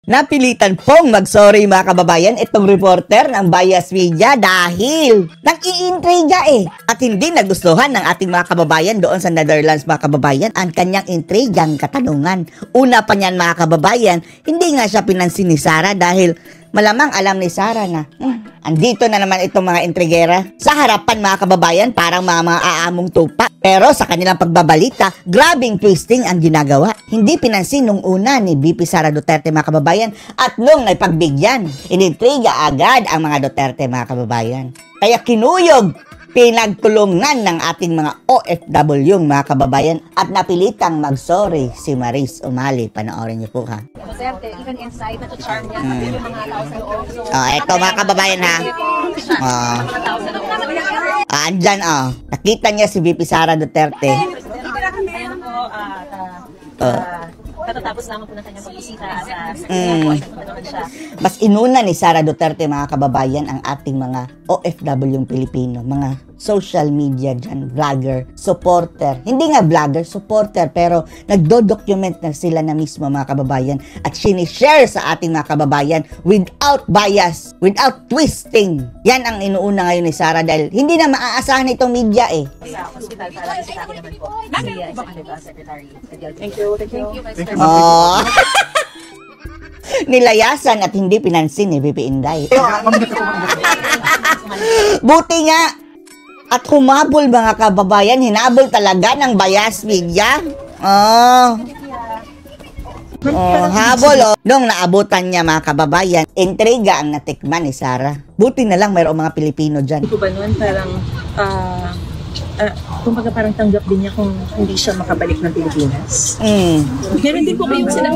Napilitan pong mag-sorry mga kababayan itong reporter ng Bias Media dahil nag-iintriga at hindi nagustuhan ng ating mga kababayan doon sa Netherlands mga kababayan ang kanyang intrigang katanungan. Una pa niyan mga kababayan, hindi nga siya pinansin ni Sara dahil malamang alam ni Sara na andito na naman itong mga intrigera sa harapan mga kababayan, parang mga aamong tupa. Pero sa kanilang pagbabalita, grabing twisting ang ginagawa. Hindi pinansin nung una ni VP Sara Duterte mga kababayan at nung naipagbigyan, inintriga agad ang mga Duterte mga kababayan. Kaya kinuyog, pinagtulungan ng ating mga OFW mga kababayan at napilitang mag-sorry si Maris Umali. Panoorin niyo po ha. Duterte, even inside, na-charm niya yung mga tao sa loob. So, eto mga kababayan ha. Andyan nakita niya si VP Sara Duterte. Ayan po, katatapos lamang po na kanyang pagbisita sa siya. Mas inuna ni Sara Duterte mga kababayan ang ating mga OFW Pilipino, mga social media dyan, vlogger, supporter. Hindi nga vlogger, supporter, pero nagdo-document na sila na mismo mga kababayan at sinishare sa ating mga kababayan without bias, without twisting. Yan ang inuuna ngayon ni Sara dahil hindi na maaasahan itong media Sa hospital para isita ko naman po. Secretary. Thank you. Nilayasan at hindi pinansin ni VP Inday. Buti nga at humabol mga kababayan, hinabol talaga ng Bias Media. Habol nung naabutan niya mga kababayan, intriga ang natikman ni Sara. Buti na lang mayroong mga Pilipino dyan. Hindi ko ba nun parang kumbaga parang tanggap din niya kung hindi siya makabalik ng Pilipinas. Meron din po kayong sinabi.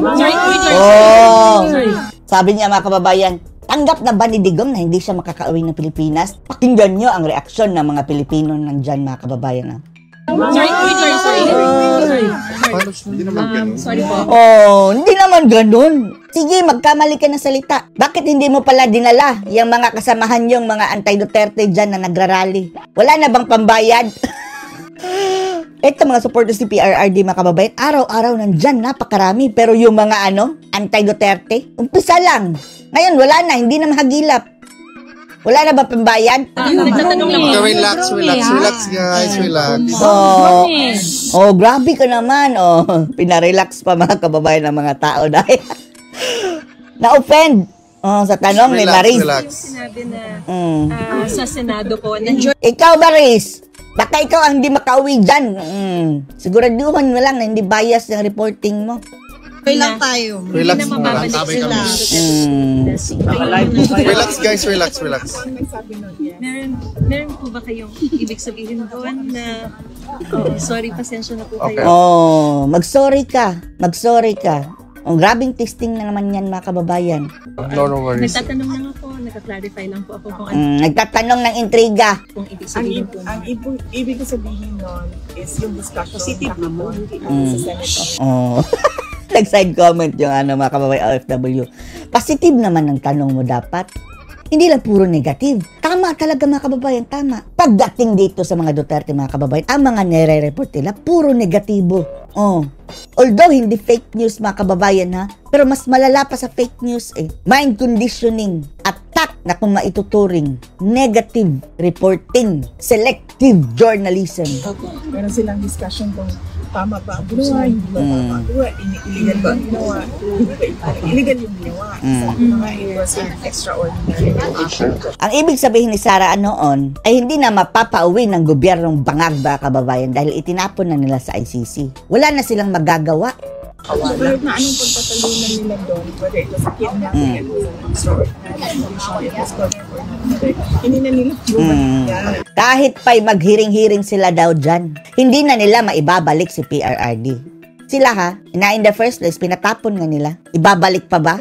Sabi niya mga kababayan, tanggap na ba ni Digong na hindi siya makakauwi ng Pilipinas? Pakinggan niyo ang reaksyon ng mga Pilipino nandyan mga kababayan. Sorry po. Hindi naman ganun. Sige, magkamali ka ng salita. Bakit hindi mo pala dinala yung mga kasamahan yung mga anti-Duterte dyan na nagrarally? Wala na bang pambayad? Ito mga supporters ni PRRD mga kababayan, araw-araw nandyan, napakarami. Pero yung mga anti-Duterte, umpisa lang. Ngayon, wala na, hindi na mahagilap. Wala na ba pambayad? Relax guys, relax. Grabe ka naman. Pinarelax pa mga kababayan ng mga tao dahil na-offend sa tanong ni Maris. Sinabi na sa Senado po. Ikaw, Maris, baka ikaw ang hindi makauwi dyan. Siguraduhan mo lang na hindi bias yung reporting mo. Lang tayo. Relax guys, relax. Meron po ba kayong ibig sabihin doon na sorry, pasensya na po kayo? Mag-sorry ka. Ang grabing testing na naman yan mga kababayan. No worries. Nagtatanong lang ako, nagka-clarify lang po ako kung ano Nagtatanong ng intriga. kung ibig sabihin po. Ang ibig sabihin nun is yung discussion. Positive naman. Sa Senate. Nag-side comment yung mga kababayan OFW. Positive naman ang tanong mo dapat. Hindi lang puro negative. Tama talaga mga kababayan, tama. Pagdating dito sa mga Duterte mga kababayan, ang mga nire-report nila, puro negatibo. Although hindi fake news mga kababayan pero mas malala pa sa fake news Mind conditioning, attack na kung maituturing, negative reporting, selective journalism. Meron silang discussion kung tama ba ang ginawa, hindi ba tama ang ginawa, illegal ba ang ginawa, illegal yung ginawa. It was an extraordinary action. Ang ibig sabihin ni Sara noon ay hindi na mapapauwi ng gobyernong bangag ba kababayan dahil itinapon na nila sa ICC. Wala na silang magagawa. Kahit na anong pagtatalunan nila doon, whether it was a kidnapping, it was an extraordinary condition, it was hindi na nila kahit pa'y maghiring-hiring sila daw dyan, hindi na nila maibabalik si PRRD. Sila na in the first place, pinatapon nga nila. Ibabalik pa ba?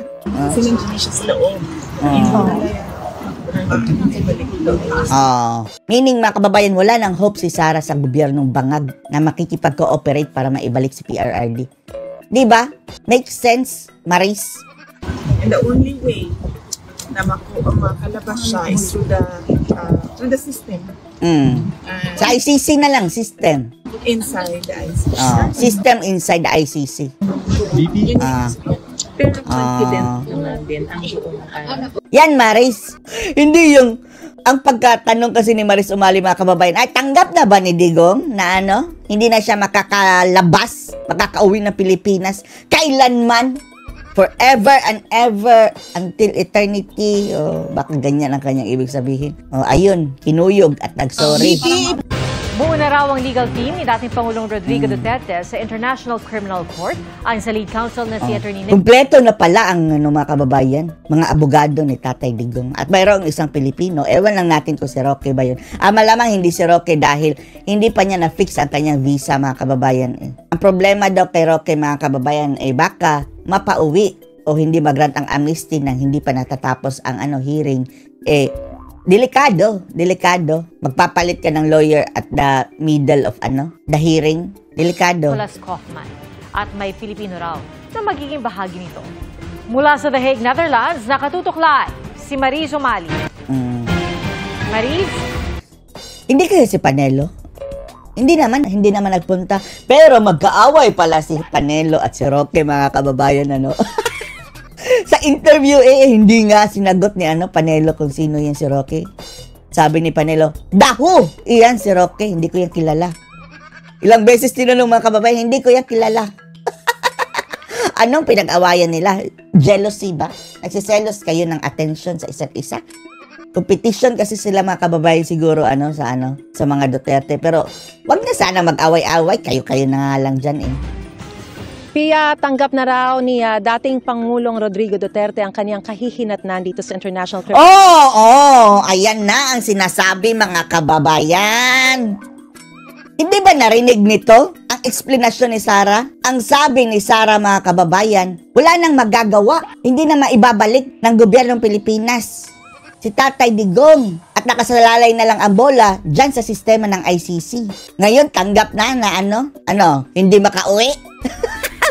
Sinandiyan siya sa loob. Meaning mga kababayan, wala nang hope si Sara sa gobyernong bangag na makikipag-cooperate para maibalik si PRRD. Diba? Makes sense, Maris? And the only way na makalabas siya is through the system. Sa ICC na lang, system. Inside the ICC. System inside the ICC. Pero confident naman lang din ang buong Yan, Maris. Hindi yung, ang pagkatanong kasi ni Maris Umali, mga kababayan, ay tanggap na ba ni Digong na ano? Hindi na siya makakalabas, makakauwi ng Pilipinas kailanman, forever and ever, until eternity. O, baka ganyan ang kanyang ibig sabihin. O, ayun, kinuyog at nagsorry. Buo na raw ang legal team ni dating Pangulong Rodrigo Duterte sa International Criminal Court ayon sa lead counsel na si Attorney Kumpleto na pala ang mga kababayan, mga abogado ni Tatay Digong. At mayroong isang Pilipino, ewan lang natin kung si Roque ba yun. Malamang hindi si Roque dahil hindi pa niya na-fix ang kanyang visa, mga kababayan. Ang problema daw kay Roque, mga kababayan, ay baka mapauwi o hindi mag-grant ang amnesty nang hindi pa natatapos ang hearing. Delikado. Magpapalit ka ng lawyer at the middle of the hearing. Delikado. Nicholas Kaufman. At may Pilipino raw na magiging bahagi nito. Mula sa The Hague, Netherlands, nakatutok live si Maris Umali. Maris? Hindi kasi si Panelo. Hindi naman nagpunta. Pero magkaaway pala si Panelo at si Roque, mga kababayan, Sa interview, hindi nga sinagot ni Panelo kung sino yan si Roque. Sabi ni Panelo, daho! Iyan si Roque, hindi ko yan kilala. Ilang beses tinanong, mga kababayan, hindi ko yan kilala. Anong pinag-awayan nila? Jealousy ba? Nagsiselos kayo ng attention sa isa't isa? Competition kasi sila, mga kababayan, siguro sa mga Duterte. Pero wag na sana mag-away-away, kayo na nga lang dyan Pia, tanggap na raw ni dating Pangulong Rodrigo Duterte ang kanyang kahihinatnan dito sa International Criminal Court. Ayan na ang sinasabi, mga kababayan. Hindi ba narinig nito ang eksplanasyon ni Sara? Ang sabi ni Sara, mga kababayan, wala nang magagawa. Hindi na maibabalik ng gobyernong Pilipinas si Tatay Digong at nakasalalay na lang ang bola dyan sa sistema ng ICC. Ngayon, tanggap na hindi makauwi.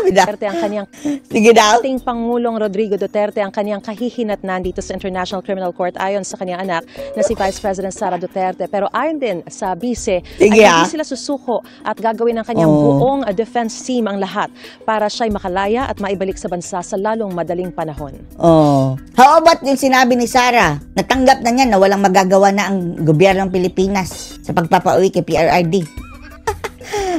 Duterte ang kanyang Sige daw. dating Pangulong Rodrigo Duterte ang kanyang kahihinatnan dito sa International Criminal Court ayon sa kanyang anak na si Vice President Sara Duterte. Pero ayon din sa vice, ay hindi sila susuko at gagawin ng kanyang buong defense team ang lahat para siya'y makalaya at maibalik sa bansa sa lalong madaling panahon. How about yung sinabi ni Sara? Natanggap na niya na walang magagawa na ang gobyernong Pilipinas sa pagpapauwi kay PRRD.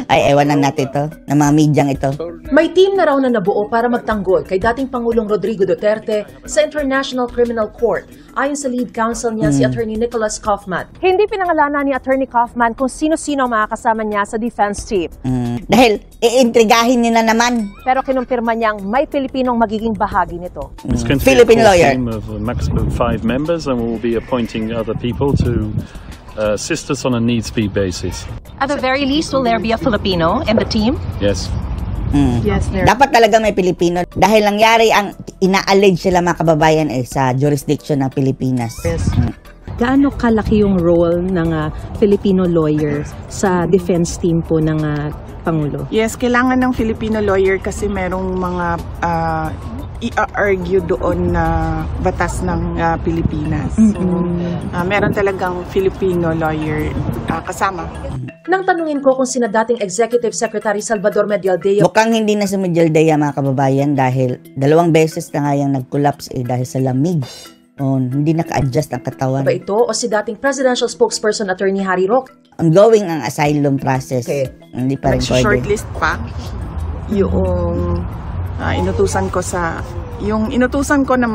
Ay, ewan na natin ito, ng mga medyang ito. May team na raw na nabuo para magtanggol kay dating Pangulong Rodrigo Duterte sa International Criminal Court ayon sa lead counsel niya si Attorney Nicholas Kaufman. Hindi pinangalanan ni Attorney Kaufman kung sino-sino ang makakasama niya sa defense team. Dahil iintrigahin niya na naman. Pero kinumpirma niyang may Pilipinong magiging bahagi nito. It's going to Philippine be a lawyer. team of a maximum of 5 members and we'll be appointing other people to assist us on a needs-be basis. At the very least, will there be a Filipino in the team? Yes. Yes, there. Dapat talaga may Pilipino. Dahil nangyari ang ina-allege sila, mga kababayan, sa jurisdiction ng Pilipinas. Gaano kalaki yung role ng Filipino lawyer sa defense team po ng Pangulo? Yes, kailangan ng Filipino lawyer kasi merong mga i-argue doon na batas ng Pilipinas. So, meron talagang Filipino lawyer kasama. Nang tanungin ko kung sina dating Executive Secretary Salvador Medialdea Mukhang hindi na si Medialdea, mga kababayan, dahil 2 beses na nga yung nag-collapse dahil sa lamig. Hindi naka-adjust ang katawan. ba ito o si dating Presidential Spokesperson Attorney Harry Roque. Ongoing ang asylum process. Hindi pa rin pwede. Shortlist pa yung inutusan ko na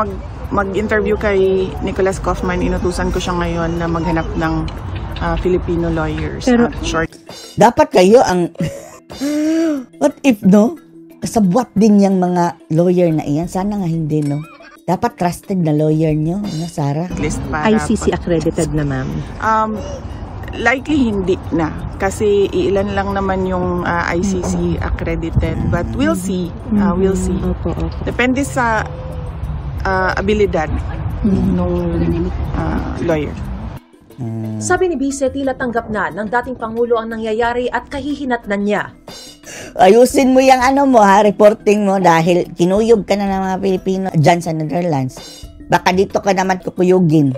mag-interview kay Nicholas Kaufman. Inutusan ko siya ngayon na maghanap ng Filipino lawyers. Pero dapat kayo ang what if kasabwat din yung mga lawyer na iyan. Sana nga hindi, dapat trusted na lawyer nyo, Sara. ICC accredited na, ma'am? Likely hindi na. Kasi ilan lang naman yung ICC accredited. But we'll see. We'll see. Depende sa abilidad ng lawyer. Sabi ni Vice, tila tanggap na ng dating Pangulo ang nangyayari at kahihinatnan niya. Ayusin mo yung reporting mo dahil kinuyog ka na ng mga Pilipino dyan sa Netherlands. Baka dito ka naman kukuyugin.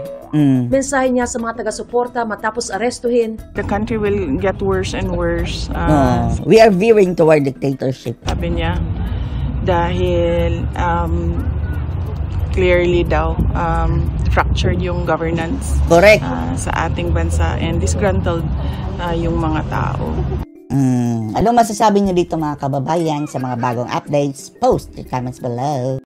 Mensahe niya sa mga taga-suporta matapos arestuhin. The country will get worse and worse. We are veering toward dictatorship. Sabi niya, dahil clearly daw fractured yung governance Correct. sa ating bansa and disgruntled yung mga tao. Anong masasabi niyo dito mga kababayan sa mga bagong updates? Post your comments below.